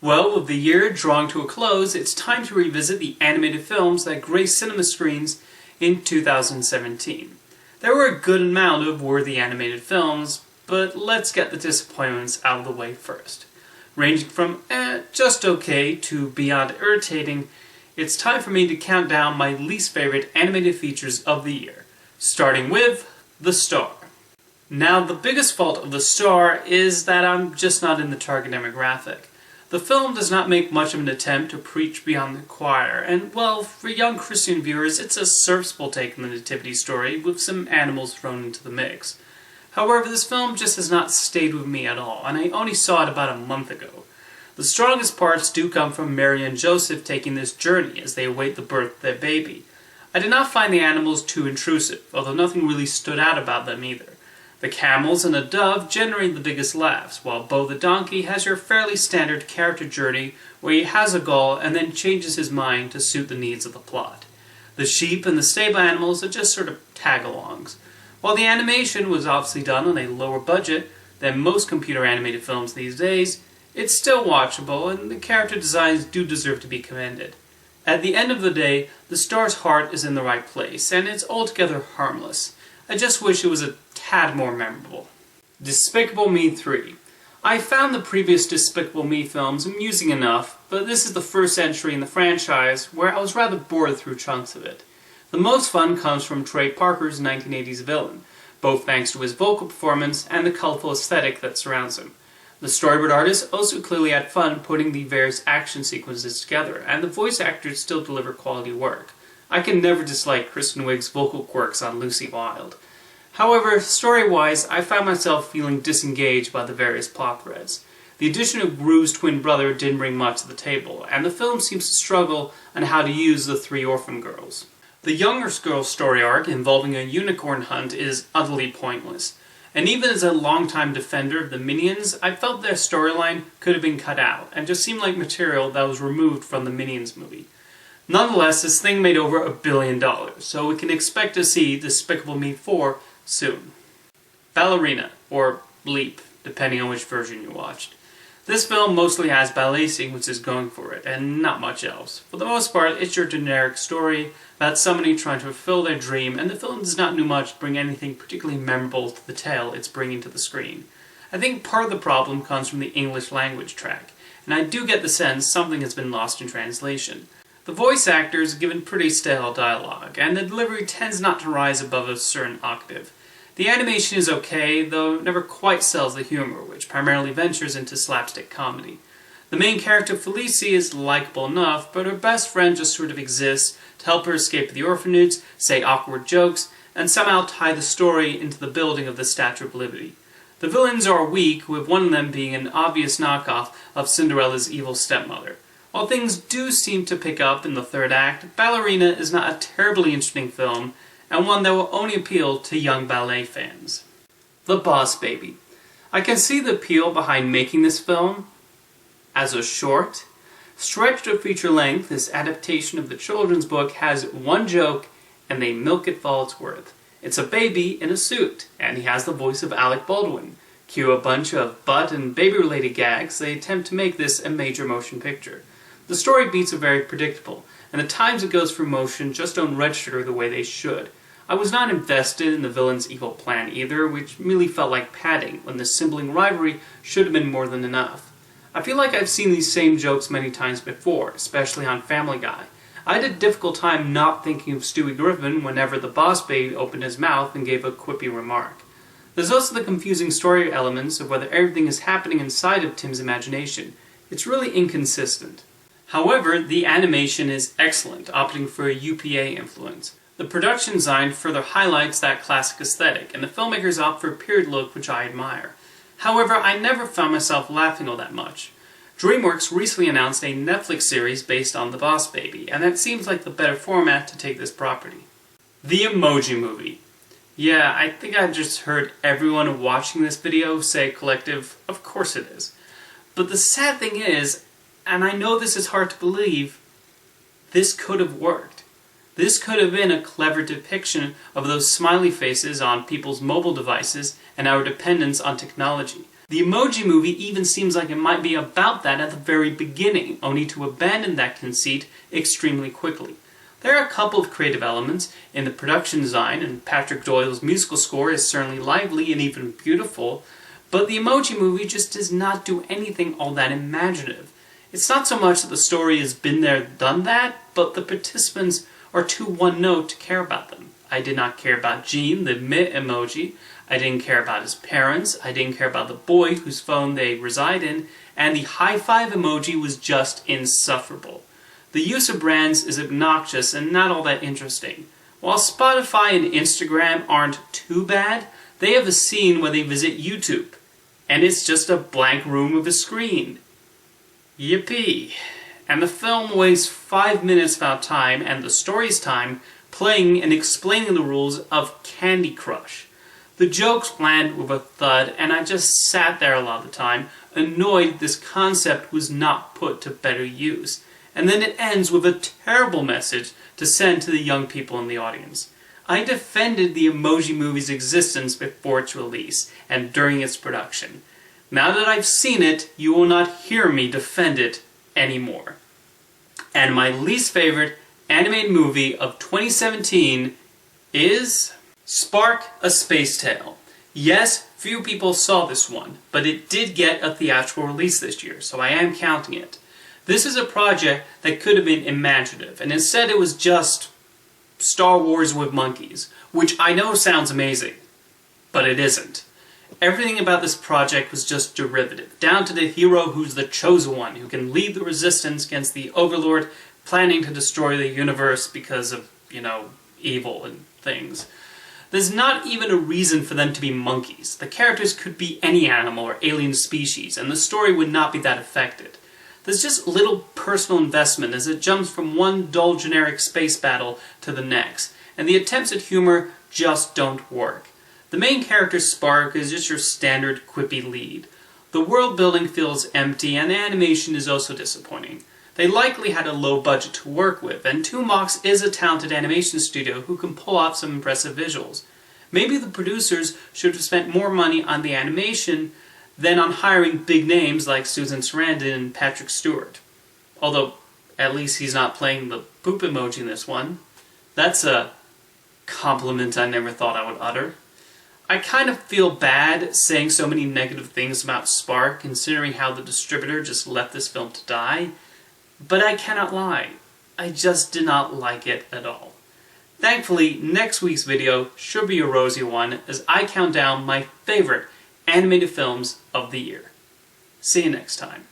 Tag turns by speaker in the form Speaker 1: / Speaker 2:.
Speaker 1: Well, with the year drawing to a close, it's time to revisit the animated films that graced cinema screens in 2017. There were a good amount of worthy animated films, but let's get the disappointments out of the way first. Ranging from just okay to beyond irritating, it's time for me to count down my least favorite animated features of the year, starting with The Star. Now, the biggest fault of The Star is that I'm just not in the target demographic. The film does not make much of an attempt to preach beyond the choir, and well, for young Christian viewers, it's a serviceable take on the nativity story with some animals thrown into the mix. However, this film just has not stayed with me at all, and I only saw it about a month ago. The strongest parts do come from Mary and Joseph taking this journey as they await the birth of their baby. I did not find the animals too intrusive, although nothing really stood out about them either. The camels and the dove generate the biggest laughs, while Bo the donkey has your fairly standard character journey where he has a goal and then changes his mind to suit the needs of the plot. The sheep and the stable animals are just sort of tag-alongs. While the animation was obviously done on a lower budget than most computer animated films these days, it's still watchable and the character designs do deserve to be commended. At the end of the day, the star's heart is in the right place, and it's altogether harmless. I just wish it was a tad more memorable. Despicable Me 3. I found the previous Despicable Me films amusing enough, but this is the first entry in the franchise where I was rather bored through chunks of it. The most fun comes from Trey Parker's 1980s villain, both thanks to his vocal performance and the colorful aesthetic that surrounds him. The storyboard artist also clearly had fun putting the various action sequences together, and the voice actors still deliver quality work. I can never dislike Kristen Wiig's vocal quirks on Lucy Wilde. However, story-wise, I found myself feeling disengaged by the various plot threads. The addition of Gru's twin brother didn't bring much to the table, and the film seems to struggle on how to use the three orphan girls. The younger girl's story arc involving a unicorn hunt is utterly pointless, and even as a longtime defender of the Minions, I felt their storyline could have been cut out, and just seemed like material that was removed from the Minions movie. Nonetheless, this thing made over $1 billion, so we can expect to see Despicable Me 4 soon. Ballerina, or Bleep, depending on which version you watched. This film mostly has ballet sequences going for it, and not much else. For the most part, it's your generic story about somebody trying to fulfill their dream, and the film does not do much to bring anything particularly memorable to the tale it's bringing to the screen. I think part of the problem comes from the English language track, and I do get the sense something has been lost in translation. The voice actors are given pretty stale dialogue, and the delivery tends not to rise above a certain octave. The animation is okay, though it never quite sells the humor, which primarily ventures into slapstick comedy. The main character, Felicie, is likable enough, but her best friend just sort of exists to help her escape the orphanage, say awkward jokes, and somehow tie the story into the building of the Statue of Liberty. The villains are weak, with one of them being an obvious knockoff of Cinderella's evil stepmother. While things do seem to pick up in the third act, Ballerina is not a terribly interesting film, and one that will only appeal to young ballet fans. The Boss Baby. I can see the appeal behind making this film as a short. Stretched to feature length, this adaptation of the children's book has one joke, and they milk it for all it's worth. It's a baby in a suit, and he has the voice of Alec Baldwin. Cue a bunch of butt and baby-related gags, they attempt to make this a major motion picture. The story beats are very predictable, and the times it goes through motion just don't register the way they should. I was not invested in the villain's evil plan either, which merely felt like padding, when the sibling rivalry should have been more than enough. I feel like I've seen these same jokes many times before, especially on Family Guy. I had a difficult time not thinking of Stewie Griffin whenever the Boss Baby opened his mouth and gave a quippy remark. There's also the confusing story elements of whether everything is happening inside of Tim's imagination. It's really inconsistent. However, the animation is excellent, opting for a UPA influence. The production design further highlights that classic aesthetic, and the filmmakers opt for a period look which I admire. However, I never found myself laughing all that much. DreamWorks recently announced a Netflix series based on The Boss Baby, and that seems like the better format to take this property. The Emoji Movie. Yeah, I think I've just heard everyone watching this video say collective, of course it is. But the sad thing is, and I know this is hard to believe, this could have worked. This could have been a clever depiction of those smiley faces on people's mobile devices and our dependence on technology. The The Emoji Movie even seems like it might be about that at the very beginning, only to abandon that conceit extremely quickly. There are a couple of creative elements in the production design, and Patrick Doyle's musical score is certainly lively and even beautiful, but the Emoji Movie just does not do anything all that imaginative. It's not so much that the story has been there, done that, but the participants are too one-note to care about them. I did not care about Gene, the meh emoji. I didn't care about his parents. I didn't care about the boy whose phone they reside in. And the high-five emoji was just insufferable. The use of brands is obnoxious and not all that interesting. While Spotify and Instagram aren't too bad, they have a scene where they visit YouTube. And it's just a blank room of a screen. Yippee. And the film wastes 5 minutes of our time and the story's time playing and explaining the rules of Candy Crush. The jokes land with a thud, and I just sat there a lot of the time, annoyed this concept was not put to better use. And then it ends with a terrible message to send to the young people in the audience. I defended the Emoji Movie's existence before its release, and during its production. Now that I've seen it, you will not hear me defend it anymore. And my least favorite animated movie of 2017 is Spark: A Space Tale. Yes, few people saw this one, but it did get a theatrical release this year, so I am counting it. This is a project that could have been imaginative, and instead it was just Star Wars with monkeys, which I know sounds amazing, but it isn't. Everything about this project was just derivative, down to the hero who's the chosen one, who can lead the resistance against the Overlord, planning to destroy the universe because of, evil and things. There's not even a reason for them to be monkeys. The characters could be any animal or alien species, and the story would not be that affected. There's just little personal investment as it jumps from one dull generic space battle to the next, and the attempts at humor just don't work. The main character, Spark, is just your standard quippy lead. The world building feels empty, and the animation is also disappointing. They likely had a low budget to work with, and Toonbox is a talented animation studio who can pull off some impressive visuals. Maybe the producers should have spent more money on the animation than on hiring big names like Susan Sarandon and Patrick Stewart. Although, at least he's not playing the poop emoji in this one. That's a compliment I never thought I would utter. I kind of feel bad saying so many negative things about Spark, considering how the distributor just left this film to die. But I cannot lie, I just did not like it at all. Thankfully, next week's video should be a rosy one as I count down my favorite animated films of the year. See you next time.